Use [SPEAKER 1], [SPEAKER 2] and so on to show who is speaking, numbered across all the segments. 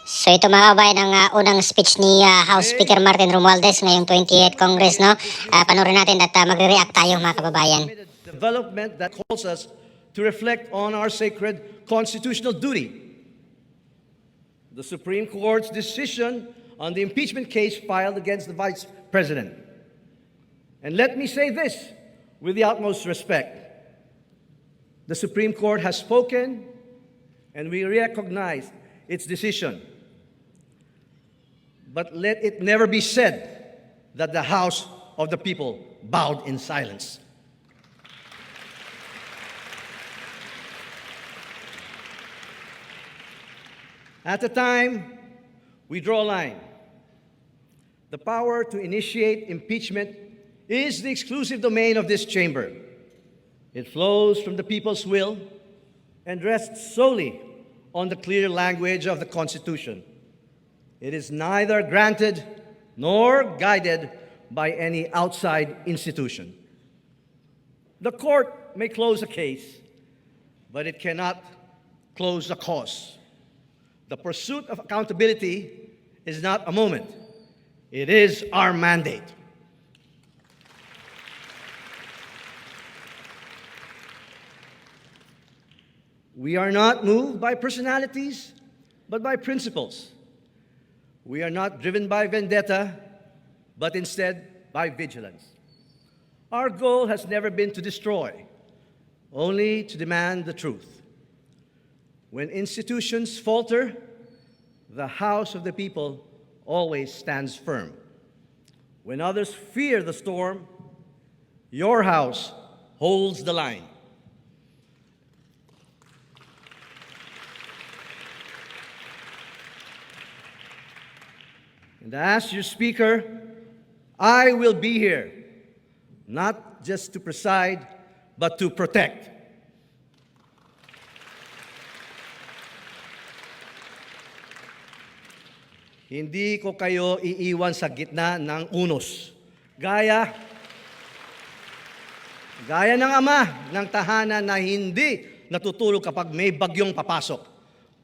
[SPEAKER 1] So ito mga kabayan ang unang speech ni House Speaker Martin Romualdez ngayong 28th Congress, no? Panoorin natin at magre-react tayo mga kababayan.
[SPEAKER 2] Development that calls us to reflect on our sacred constitutional duty. The Supreme Court's decision on the impeachment case filed against the Vice President. And let me say this with the utmost respect. The Supreme Court has spoken and we recognize its decision. But let it never be said that the House of the people bowed in silence. At the time, we draw a line. The power to initiate impeachment is the exclusive domain of this chamber. It flows from the people's will and rests solely on the clear language of the Constitution. It is neither granted nor guided by any outside institution. The court may close a case, but it cannot close a cause. The pursuit of accountability is not a moment. It is our mandate. We are not moved by personalities, but by principles. We are not driven by vendetta, but instead by vigilance. Our goal has never been to destroy, only to demand the truth. When institutions falter, the House of the people always stands firm. When others fear the storm, your House holds the line. And as your Speaker, I will be here, not just to preside, but to protect. Hindi ko kayo iiwan sa gitna ng unos. Gaya ng ama ng tahanan na hindi natutulog kapag may bagyong papasok.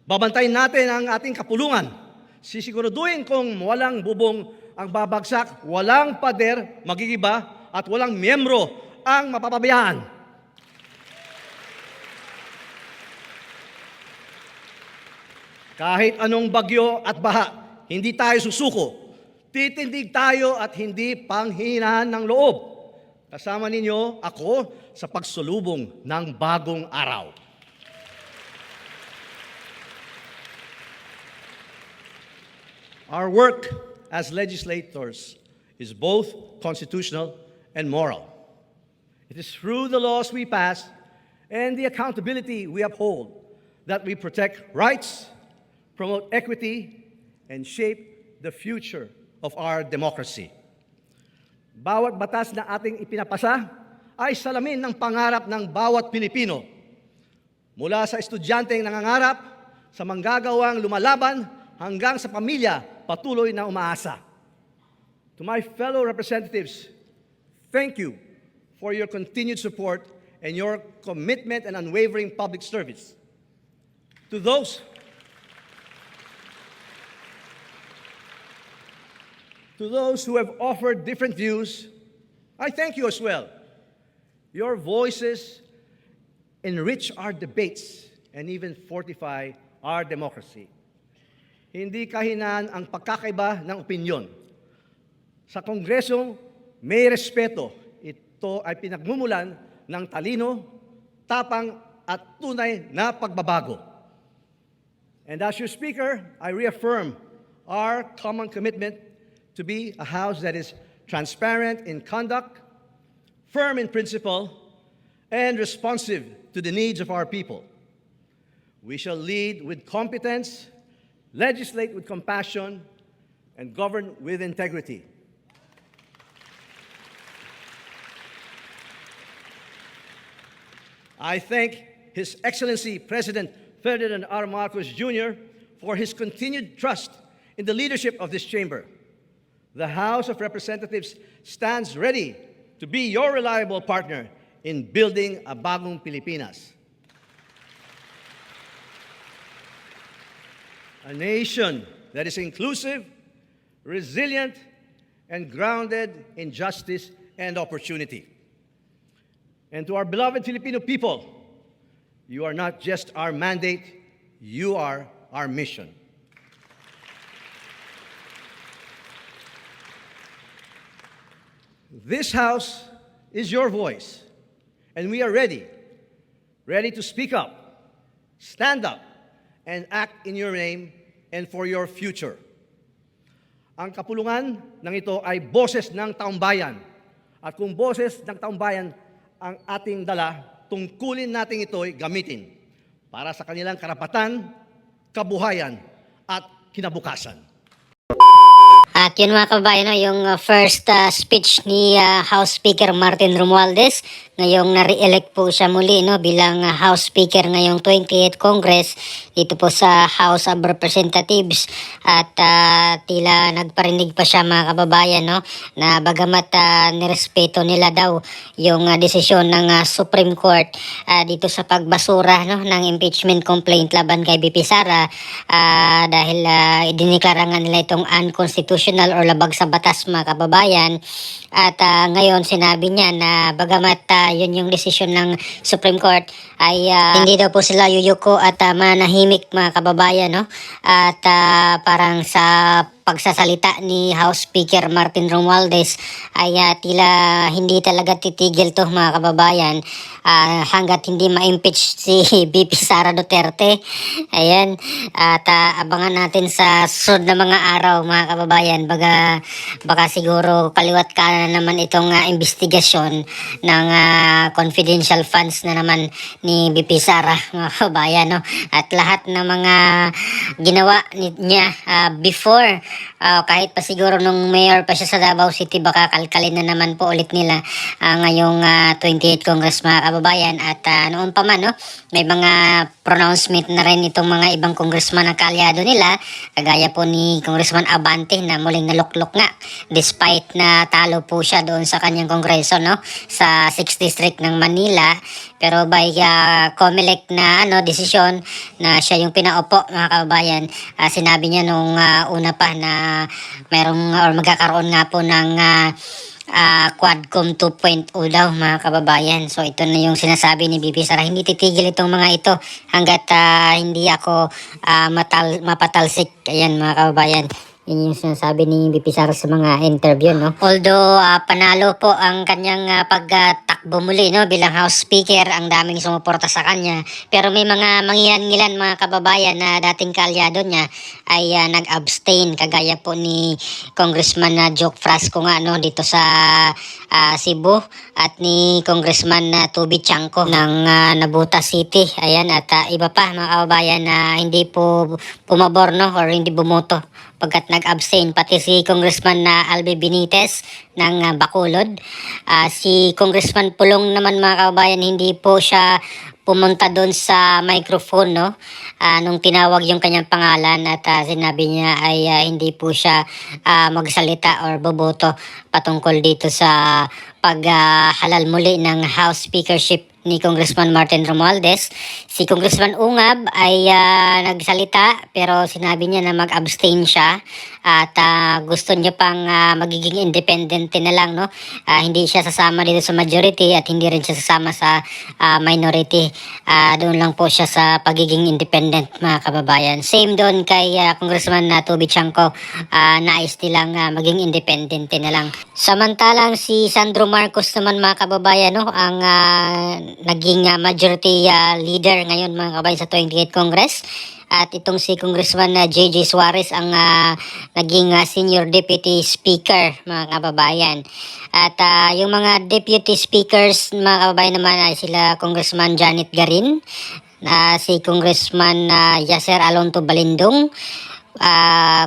[SPEAKER 2] Babantayin natin ang ating kapulungan. Sisiguraduhin kung walang bubong ang babagsak, walang pader magigiba, at walang miyembro ang mapapabayaan. Kahit anong bagyo at baha, hindi tayo susuko. Titindig tayo at hindi panghinaan ng loob. Kasama ninyo ako sa pagsulubong ng bagong araw. Our work as legislators is both constitutional and moral. It is through the laws we pass and the accountability we uphold that we protect rights, promote equity, and shape the future of our democracy. Bawat batas na ating ipinapasa ay salamin ng pangarap ng bawat Pilipino. Mula sa estudyanteng nangangarap, sa manggagawang lumalaban, hanggang sa pamilya patuloy na umaasa. To my fellow representatives, thank you for your continued support and your commitment and unwavering public service. To those who have offered different views, I thank you as well. Your voices enrich our debates and even fortify our democracy. Hindi kahinaan ang pagkakaiba ng opinyon. Sa Kongreso, may respeto. Ito ay pinagmumulan ng talino, tapang at tunay na pagbabago. And as your Speaker, I reaffirm our common commitment to be a House that is transparent in conduct, firm in principle, and responsive to the needs of our people. We shall lead with competence, legislate with compassion, and govern with integrity. I thank His Excellency President Ferdinand R. Marcos Jr. for his continued trust in the leadership of this chamber. The House of Representatives stands ready to be your reliable partner in building a bagong Pilipinas. A nation that is inclusive, resilient, and grounded in justice and opportunity. And to our beloved Filipino people, you are not just our mandate, you are our mission. This House is your voice, and we are ready to speak up, stand up, and act in your name and for your future. Ang kapulungan ng ito ay boses ng taumbayan. At kung boses ng taumbayan ang ating dala, tungkulin natin ito'y gamitin para sa kanilang karapatan, kabuhayan, at kinabukasan.
[SPEAKER 1] At yun mga kababayan, no, yung first speech ni House Speaker Martin Romualdez. Ngayong na-re-elect po siya muli, no, bilang House Speaker ngayong 28th Congress dito po sa House of Representatives. At tila nagparinig pa siya mga kababayan, no, na bagamat nirespeto nila daw yung desisyon ng Supreme Court dito sa pagbasura, no, ng impeachment complaint laban kay BP Sara dahil idiniklara nga nila itong unconstitutional or labag sa batas mga kababayan. At ngayon sinabi niya na bagamat yun yung desisyon ng Supreme Court ay hindi daw po sila yuyuko at manahimik mga kababayan, no? At parang sa pagsasalita ni House Speaker Martin Romualdez ay tila hindi talaga titigil to mga kababayan hanggat hindi ma-impeach si BP Sara Duterte. Ayan, at abangan natin sa susunod na mga araw mga kababayan, baka siguro kaliwat kanan naman itong investigasyon ng confidential funds na naman ni BP Sara mga kababayan, no? At lahat ng mga ginawa niya before, kahit pa siguro nung mayor pa siya sa Davao City, baka kalkalin na naman po ulit nila ngayong 28th Congress mga kababayan. At noon pa man, no, may mga pronouncement na rin itong mga ibang congressman na kaalyado nila, kagaya po ni Congressman Abante na muling naluklok nga despite na talo po siya doon sa kanyang kongreso, no, sa 6th District ng Manila. Pero by COMELEC na desisyon na siya yung pinaupo mga kababayan, sinabi niya nung una pa na merong or magkakaroon nga po ng Quadcom 2.0 daw mga kababayan. So ito na yung sinasabi ni BP Sara, hindi titigil itong mga ito hanggat hindi ako mapatalsik. Ayan mga kababayan, yun yung sinasabi ni BP Sara sa mga interview, no? Although panalo po ang kanyang pagtakbo muli, no, bilang House Speaker, ang daming sumuporta sa kanya. Pero may mga mangilan-ngilan mga kababayan na dating kaalyado niya ay nag-abstain, kagaya po ni Congressman Joke Frasco nga, no, dito sa Cebu, at ni Congressman Toby Chanco ng Nabota City. Ayan, at iba pa mga kababayan na hindi po pumabor, no, or hindi bumoto pagkat nag-abstain, pati si Congressman Albe Benitez ng Bacolod. Si Congressman Pulong naman mga kababayan, hindi po siya pumunta doon sa microphone, no, nung tinawag yung kanyang pangalan, at sinabi niya ay hindi po siya magsalita or boboto patungkol dito sa paghalal muli ng House Speakership ni Congressman Martin Romualdez. Si Congressman Ungab ay nagsalita pero sinabi niya na mag-abstain siya at gusto niya pang magiging independent na lang, no? Hindi siya sasama dito sa majority at hindi rin siya sasama sa minority. Doon lang po siya sa pagiging independent mga kababayan. Same doon kay Congressman Toby Chanco, nais nilang maging independent na lang. Samantalang si Sandro Marcos naman mga kababayan, no, ang naging majority leader ngayon mga kababayan sa 28th Congress. At itong si Congressman JJ Suarez ang naging senior deputy speaker mga kababayan. At yung mga deputy speakers mga kababayan naman ay sila Congressman Janet Garin, si Congressman Yasser Alonto Balindong,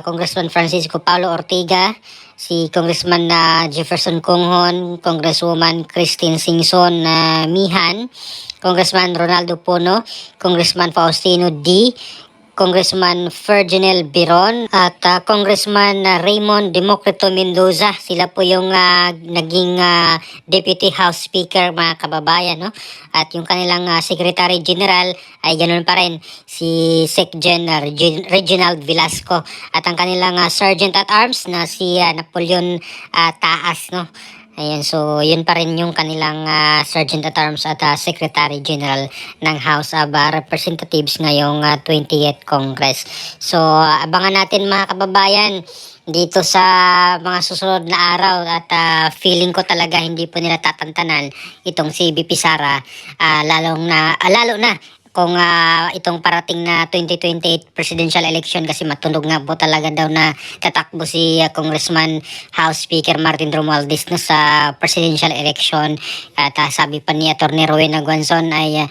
[SPEAKER 1] Congressman Francisco Paulo Ortiga, si Congressman Jefferson Conghon, Congresswoman Christine Singson Mihan, Congressman Ronaldo Puno, Congressman Faustino D., Congressman Ferginel Biron at Congressman Raymond Democrito Mendoza. Sila po yung naging Deputy House Speaker, mga kababayan, no? At yung kanilang Secretary General ay ganoon pa rin, si SecGen Reginald Velasco, at ang kanilang Sergeant at Arms na si Napoleon Taas, no? Ayan, so yun pa rin yung kanilang Sergeant at Arms at Secretary General ng House of Representatives ngayong 20th Congress. So abangan natin, mga kababayan, dito sa mga susunod na araw, at feeling ko talaga hindi po nila tatantanan itong si BP Sara, lalo na kung itong parating na 2028 presidential election, kasi matunog nga po talaga daw na tatakbo si Congressman House Speaker Martin Romualdez na sa presidential election. At sabi pa ni Atty. Rowena Guanzon ay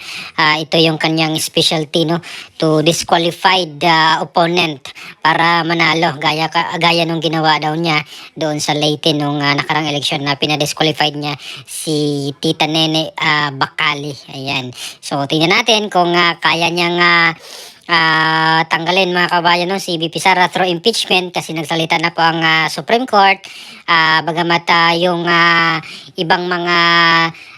[SPEAKER 1] ito yung kanyang specialty, no, to disqualify the opponent para manalo, gaya nung ginawa daw niya doon sa Leyte nung nakarang election, na pinadisqualified niya si Tita Nene Bacali. Ayan, so tingnan natin kung kaya niyang tanggalin, mga kabayan, no, si BP Sara through impeachment, kasi nagsalita na po ang Supreme Court. Bagamat yung ibang mga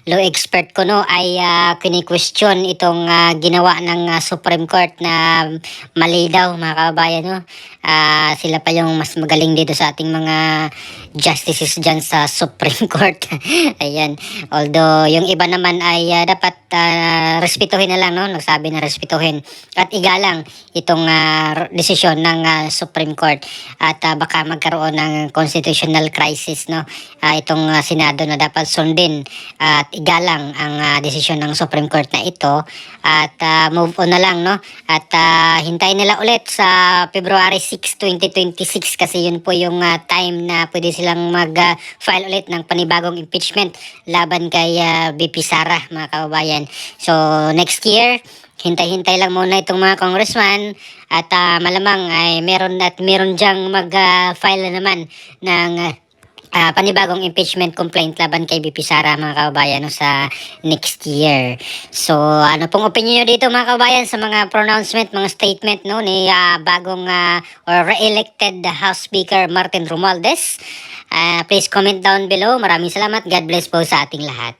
[SPEAKER 1] law expert ko, no, ay kini-question itong ginawa ng Supreme Court na mali daw, mga kabayan, no. Sila pa yung mas magaling dito sa ating mga justices dyan sa Supreme Court. Ayan, although yung iba naman ay dapat respetuhin na lang, no, nagsabi na respetuhin at igalang itong desisyon ng Supreme Court, at baka magkaroon ng constitutional crisis, no, itong Senado, na dapat sundin at igalang ang desisyon ng Supreme Court na ito, at move on na lang, no, at hintayin nila ulit sa February 6, 2026, kasi yun po yung time na pwede silang mag-file ulit ng panibagong impeachment laban kay BP Sara, mga kababayan. So next year, hintay-hintay lang muna itong mga congressman, at malamang ay meron diyang mag-file na naman ng panibagong impeachment complaint laban kay BP Sara, mga kababayan, no, sa next year. So ano pong opinion nyo dito, mga kababayan, sa mga pronouncement, mga statement, no, ni bagong or re-elected House Speaker Martin Romualdez? Please comment down below. Maraming salamat. God bless po sa ating lahat.